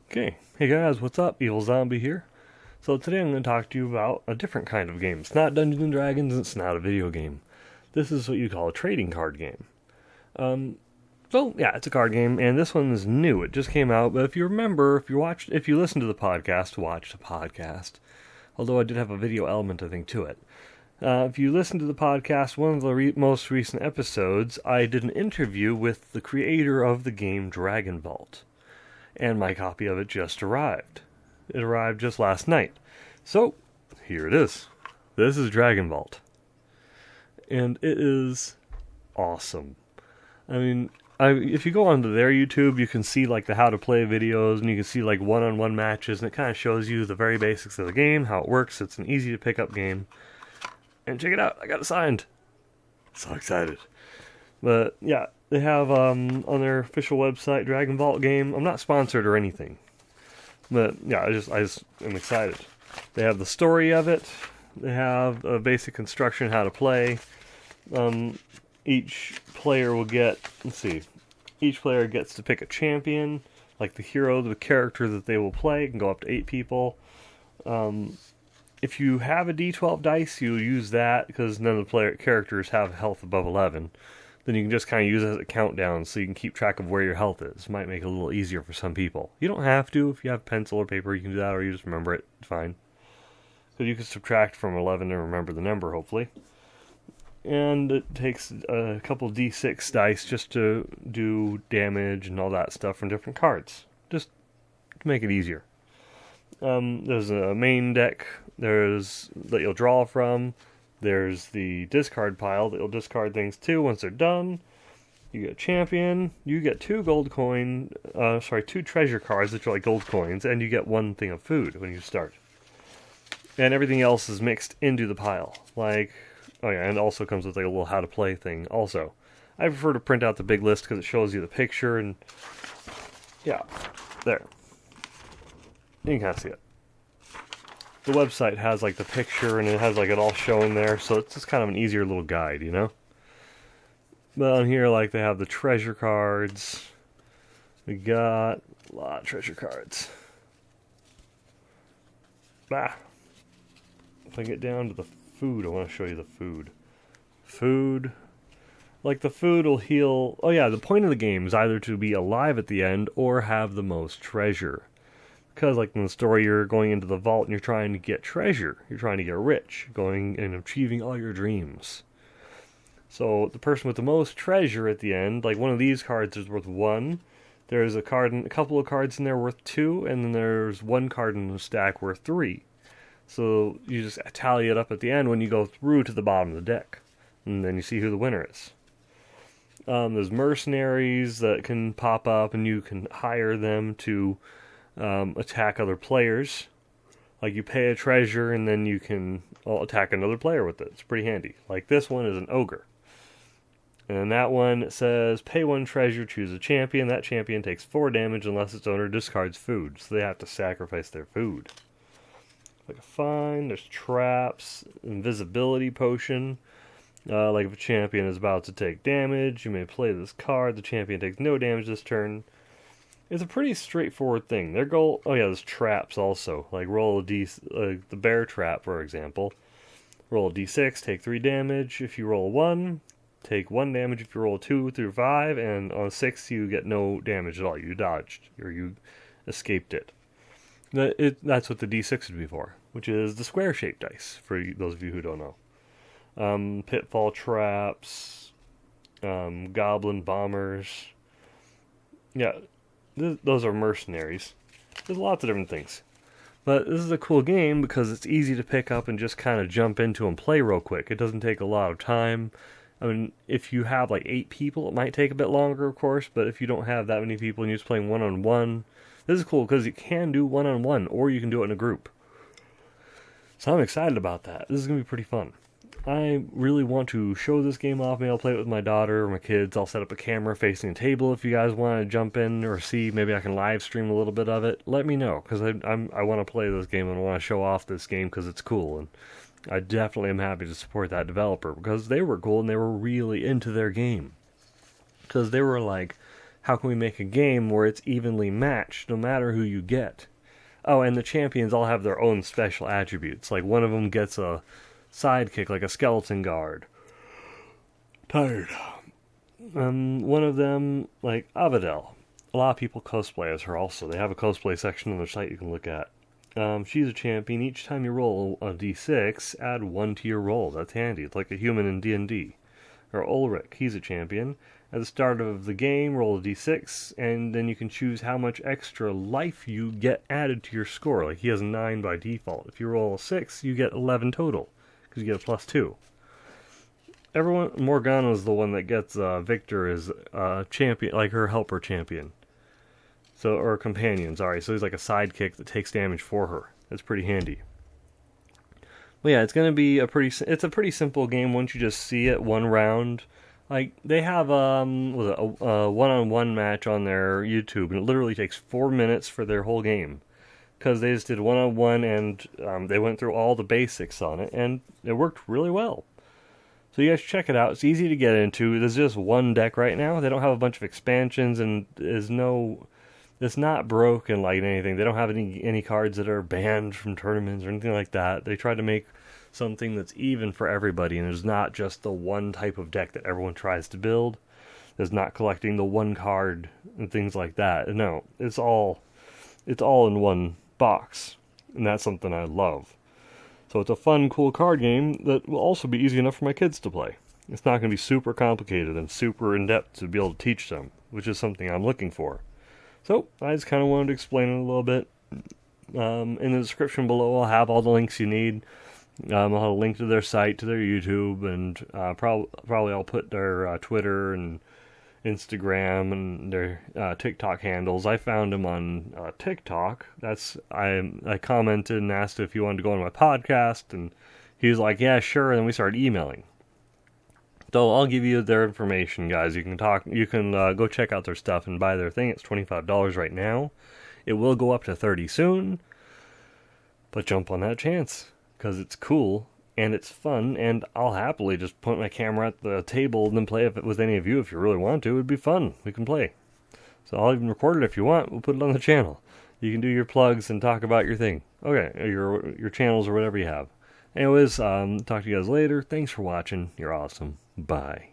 Okay, hey guys, what's up? Evilzombie here. So today I'm going to talk to you about a different kind of game. It's not Dungeons and Dragons, it's not a video game. This is what you call a trading card game. Yeah, it's a card game, and this one is new. It just came out, but if you remember, if you listen to the podcast, watch the podcast. Although I did have a video element, I think, to it. If you listen to the podcast, one of the most recent episodes, I did an interview with the creator of the game Dragonvault. And my copy of it just arrived. It arrived just last night. So, here it is. This is Dragonvault. And it is awesome. I mean, if you go onto their YouTube, you can see like the how to play videos, and you can see like one-on-one matches, and it kind of shows you the very basics of the game, how it works. It's an easy to pick up game. And check it out, I got it signed. So excited. But yeah, they have on their official website, Dragonvault game. I'm not sponsored or anything, but yeah, I just am excited. They have the story of it. They have a basic instruction how to play. Each player will get, each player gets to pick a champion, like the hero, the character that they will play. It can go up to 8 people. If you have a D12 dice, you use that because none of the characters have health above 11. Then you can just kind of use it as a countdown so you can keep track of where your health is. Might make it a little easier for some people. You don't have to. If you have pencil or paper, you can do that, or you just remember it. It's fine. So you can subtract from 11 and remember the number, hopefully. And it takes a couple D6 dice just to do damage and all that stuff from different cards. Just to make it easier. There's a main deck that you'll draw from. There's the discard pile that you'll discard things to once they're done. You get a champion. You get 2 2 treasure cards, which are like gold coins, and you get 1 thing of food when you start. And everything else is mixed into the pile. And it also comes with like a little how to play thing also. I prefer to print out the big list because it shows you the picture and yeah, there. You can kind of see it. The website has like the picture and it has like it all shown there, so it's just kind of an easier little guide, you know? But on here, like, they have the treasure cards. We got a lot of treasure cards. If I get down to the food, I want to show you the food. Food. Like, the food will heal. Oh yeah, the point of the game is either to be alive at the end or have the most treasure. Because, like, in the story, you're going into the vault and you're trying to get treasure. You're trying to get rich, going and achieving all your dreams. So, the person with the most treasure at the end, like, one of these cards is worth 1. There's a couple of cards in there worth 2, and then there's 1 card in the stack worth 3. So, you just tally it up at the end when you go through to the bottom of the deck. And then you see who the winner is. There's mercenaries that can pop up, and you can hire them to attack other players. Like, you pay a treasure and then you can attack another player with it. It's pretty handy. Like, this one is an ogre. And that one, it says, pay 1 treasure, choose a champion. That champion takes 4 damage unless its owner discards food. So they have to sacrifice their food. Like a fine, there's traps, invisibility potion. Like if a champion is about to take damage, you may play this card. The champion takes no damage this turn. It's a pretty straightforward thing. Their goal... Oh yeah, there's traps also. Like roll a the bear trap, for example. Roll a d6, take 3 damage. If you roll a 1, take 1 damage. If you roll a 2 through 5, and on a 6 you get no damage at all. You dodged, or you escaped it. That's what the d6 would be for, which is the square-shaped dice, for those of you who don't know. Pitfall traps, goblin bombers. Yeah, those are mercenaries. There's lots of different things. But this is a cool game because it's easy to pick up and just kind of jump into and play real quick. It doesn't take a lot of time. I mean, if you have like 8 people, it might take a bit longer, of course. But if you don't have that many people and you're just playing one-on-one, this is cool because you can do one-on-one or you can do it in a group. So I'm excited about that. This is going to be pretty fun. I really want to show this game off. Maybe I'll play it with my daughter or my kids. I'll set up a camera facing a table if you guys want to jump in or see. Maybe I can live stream a little bit of it. Let me know, because I want to play this game and I want to show off this game because it's cool. And I definitely am happy to support that developer because they were cool and they were really into their game. Because they were like, how can we make a game where it's evenly matched no matter who you get? Oh, and the champions all have their own special attributes. Like one of them gets a sidekick, like a skeleton guard. Tired. One of them, like Avadel. A lot of people cosplay as her also. They have a cosplay section on their site you can look at. She's a champion. Each time you roll a d6, add 1 to your roll. That's handy. It's like a human in D&D. Or Ulrich, he's a champion. At the start of the game, roll a d6, and then you can choose how much extra life you get added to your score. Like, he has 9 by default. If you roll a 6, you get 11 total, because you get a +2. Morgana's the one that gets Victor as champion, like her helper champion. Or companion, sorry. So he's like a sidekick that takes damage for her. That's pretty handy. Well, yeah, it's going to be a pretty simple game once you just see it one round. Like, they have a one-on-one match on their YouTube, and it literally takes 4 minutes for their whole game. Because they just did one-on-one, and they went through all the basics on it, and it worked really well. So you guys check it out. It's easy to get into. There's just one deck right now. They don't have a bunch of expansions, and it's not broken like anything. They don't have any cards that are banned from tournaments or anything like that. They try to make something that's even for everybody, and there's not just the one type of deck that everyone tries to build. There's not collecting the one card and things like that. No, it's all in one box, and that's something I love. So it's a fun, cool card game that will also be easy enough for my kids to play. It's not going to be super complicated and super in-depth to be able to teach them, which is something I'm looking for. So I just kind of wanted to explain it a little bit. In the description below, I'll have all the links you need. I'll have a link to their site, to their YouTube, and probably I'll put their Twitter and Instagram and their TikTok handles. I found him on TikTok. I commented and asked if he wanted to go on my podcast, and he was like, "Yeah, sure." And then we started emailing. So I'll give you their information, guys. You can go check out their stuff and buy their thing. It's $25 right now. It will go up to $30 soon, but jump on that chance because it's cool. And it's fun, and I'll happily just point my camera at the table and then play it with any of you if you really want to. It would be fun. We can play. So I'll even record it if you want. We'll put it on the channel. You can do your plugs and talk about your thing. Okay, your channels or whatever you have. Anyways, talk to you guys later. Thanks for watching. You're awesome. Bye.